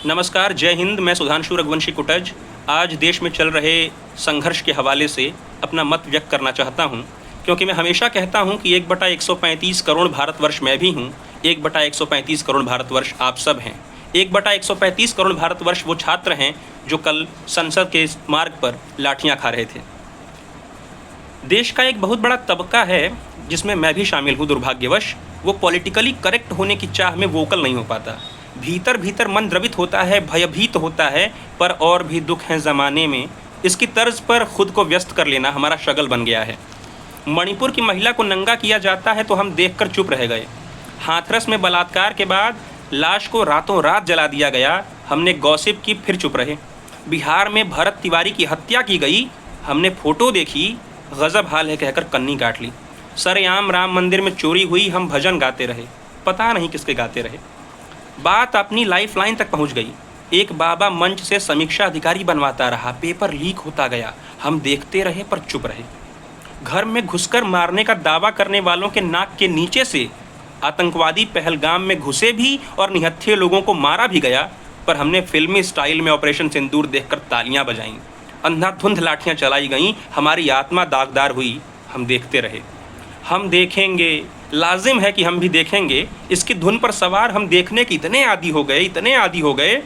नमस्कार, जय हिंद। मैं सुधांशु रघुवंशी कुटज आज देश में चल रहे संघर्ष के हवाले से अपना मत व्यक्त करना चाहता हूं, क्योंकि मैं हमेशा कहता हूं कि 1/135 करोड़ भारतवर्ष मैं भी हूं, 1/135 करोड़ भारतवर्ष आप सब हैं। 1/135 करोड़ भारतवर्ष वो छात्र हैं जो कल संसद के मार्ग पर लाठियाँ खा रहे थे। देश का एक बहुत बड़ा तबका है जिसमें मैं भी शामिल हूँ। दुर्भाग्यवश वो पॉलिटिकली करेक्ट होने की चाह में वोकल नहीं हो पाता। भीतर भीतर मन द्रवित होता है, भयभीत होता है, पर और भी दुख हैं ज़माने में, इसकी तर्ज पर खुद को व्यस्त कर लेना हमारा शगल बन गया है। मणिपुर की महिला को नंगा किया जाता है तो हम देखकर चुप रह गए। हाथरस में बलात्कार के बाद लाश को रातों रात जला दिया गया, हमने गॉसिप की, फिर चुप रहे। बिहार में भरत तिवारी की हत्या की गई, हमने फ़ोटो देखी, गज़ब हाल है कहकर कन्नी काट ली। सरेआम राम मंदिर में चोरी हुई, हम भजन गाते रहे, पता नहीं किसके गाते रहे। बात अपनी लाइफ लाइन तक पहुंच गई। एक बाबा मंच से समीक्षा अधिकारी बनवाता रहा, पेपर लीक होता गया, हम देखते रहे पर चुप रहे। घर में घुसकर मारने का दावा करने वालों के नाक के नीचे से आतंकवादी पहलगाम में घुसे भी और निहत्थे लोगों को मारा भी गया, पर हमने फिल्मी स्टाइल में ऑपरेशन सिंदूर देखकर तालियां बजाईं। अंधाधुंध लाठियां चलाई गईं, हमारी आत्मा दागदार हुई, हम देखते रहे। हम देखेंगे, लाजिम है कि हम भी देखेंगे। इसकी धुन पर सवार हम देखने के इतने आदी हो गए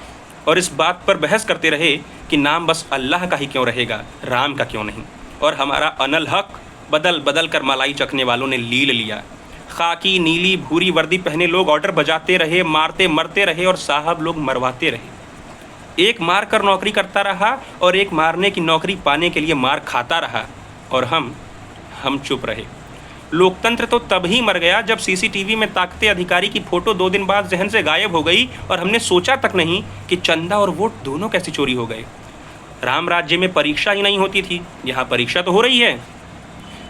और इस बात पर बहस करते रहे कि नाम बस अल्लाह का ही क्यों रहेगा, राम का क्यों नहीं। और हमारा अनल हक बदल बदल कर मलाई चखने वालों ने लील लिया। खाकी नीली भूरी वर्दी पहने लोग ऑर्डर बजाते रहे, मारते मरते रहे और साहब लोग मरवाते रहे। एक मार कर नौकरी करता रहा और एक मारने की नौकरी पाने के लिए मार खाता रहा, और हम चुप रहे। लोकतंत्र तो तब ही मर गया जब सीसीटीवी में ताकते अधिकारी की फ़ोटो 2 दिन बाद जहन से गायब हो गई और हमने सोचा तक नहीं कि चंदा और वोट दोनों कैसे चोरी हो गए। राम राज्य में परीक्षा ही नहीं होती थी, यहाँ परीक्षा तो हो रही है।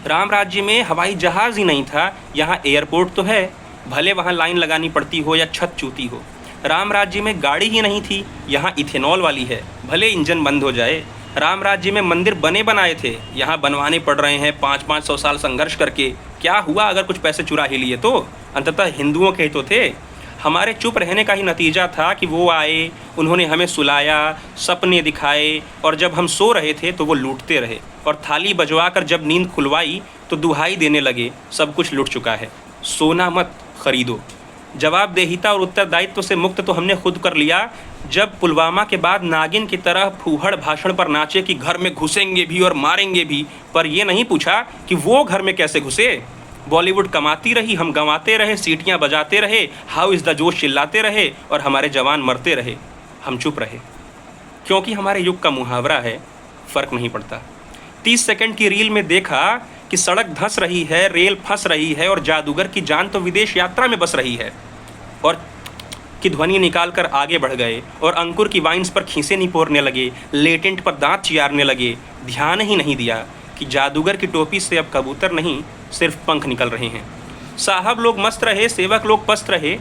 राम राज्य में हवाई जहाज़ ही नहीं था, यहाँ एयरपोर्ट तो है, भले वहाँ लाइन लगानी पड़ती हो या छत चूती हो। राम राज्य में गाड़ी ही नहीं थी, यहाँ इथेनॉल वाली है, भले इंजन बंद हो जाए। राम राज्य में मंदिर बने बनाए थे, यहाँ बनवाने पड़ रहे हैं 500-500 साल संघर्ष करके। क्या हुआ अगर कुछ पैसे चुरा ही लिए तो? अंततः हिंदुओं के ही तो थे। हमारे चुप रहने का ही नतीजा था कि वो आए, उन्होंने हमें सुलाया, सपने दिखाए, और जब हम सो रहे थे तो वो लूटते रहे, और थाली बजवा कर जब नींद खुलवाई तो दुहाई देने लगे, सब कुछ लूट चुका है, सोना मत खरीदो। जवाबदेहिता और उत्तरदायित्व से मुक्त तो हमने खुद कर लिया जब पुलवामा के बाद नागिन की तरह फूहड़ भाषण पर नाचे कि घर में घुसेंगे भी और मारेंगे भी, पर ये नहीं पूछा कि वो घर में कैसे घुसे। बॉलीवुड कमाती रही, हम गंवाते रहे, सीटियां बजाते रहे, हाउ इज़ द जोश चिल्लाते रहे, और हमारे जवान मरते रहे, हम चुप रहे। क्योंकि हमारे युग का मुहावरा है, फ़र्क नहीं पड़ता। 30 सेकंड की रील में देखा कि सड़क धंस रही है, रेल फंस रही है और जादूगर की जान तो विदेश यात्रा में बस रही है, और की ध्वनि निकालकर आगे बढ़ गए और अंकुर की वाइन्स पर खीसे निपोरने लगे, लेटेंट पर दांत चियारने लगे। ध्यान ही नहीं दिया कि जादूगर की टोपी से अब कबूतर नहीं, सिर्फ पंख निकल रहे हैं। साहब लोग मस्त रहे, सेवक लोग पस्त रहे।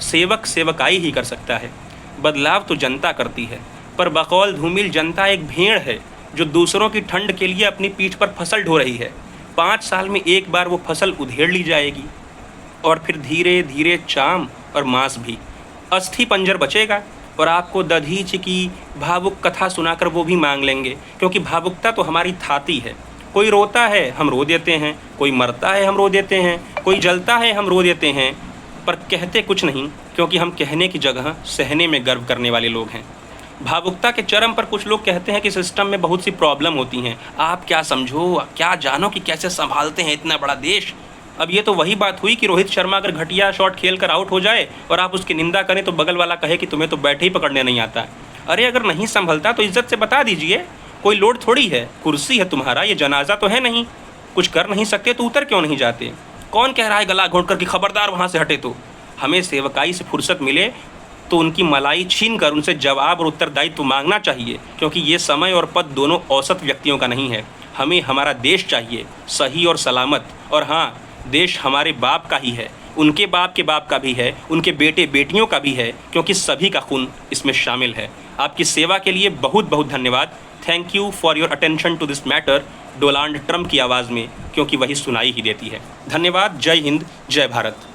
सेवक सेवकाई ही कर सकता है, बदलाव तो जनता करती है, पर बकौल धूमिल जनता एक भेड़ है जो दूसरों की ठंड के लिए अपनी पीठ पर फसल ढो रही है। 5 साल में एक बार वो फसल उधेड़ ली जाएगी, और फिर धीरे धीरे चाम और मांस भी, अस्थि पंजर बचेगा, और आपको दधीच की भावुक कथा सुनाकर वो भी मांग लेंगे, क्योंकि भावुकता तो हमारी थाती है। कोई रोता है, हम रो देते हैं, कोई मरता है, हम रो देते हैं, कोई जलता है, हम रो देते हैं, पर कहते कुछ नहीं, क्योंकि हम कहने की जगह सहने में गर्व करने वाले लोग हैं। भावुकता के चरम पर कुछ लोग कहते हैं कि सिस्टम में बहुत सी प्रॉब्लम होती हैं, आप क्या समझो, क्या जानो कि कैसे संभालते हैं इतना बड़ा देश। अब ये तो वही बात हुई कि रोहित शर्मा अगर घटिया शॉट खेल कर आउट हो जाए और आप उसकी निंदा करें तो बगल वाला कहे कि तुम्हें तो बैठे ही पकड़ने नहीं आता। अरे अगर नहीं संभलता तो इज्जत से बता दीजिए, कोई लोड थोड़ी है, कुर्सी है तुम्हारा, ये जनाजा तो है नहीं। कुछ कर नहीं सकते तो उतर क्यों नहीं जाते? कौन कह रहा है गला घोंट कर कि खबरदार वहाँ से हटे? तो हमें सेवकाई से फुर्सत मिले तो उनकी मलाई छीन कर उनसे जवाब और उत्तरदायित्व मांगना चाहिए, क्योंकि ये समय और पद दोनों औसत व्यक्तियों का नहीं है। हमें हमारा देश चाहिए, सही और सलामत। और हाँ, देश हमारे बाप का ही है, उनके बाप के बाप का भी है, उनके बेटे बेटियों का भी है, क्योंकि सभी का खून इसमें शामिल है। आपकी सेवा के लिए बहुत बहुत धन्यवाद। Thank you for your attention to this matter, Donald Trump की आवाज़ में, क्योंकि वही सुनाई ही देती है। धन्यवाद। जय हिंद, जय भारत।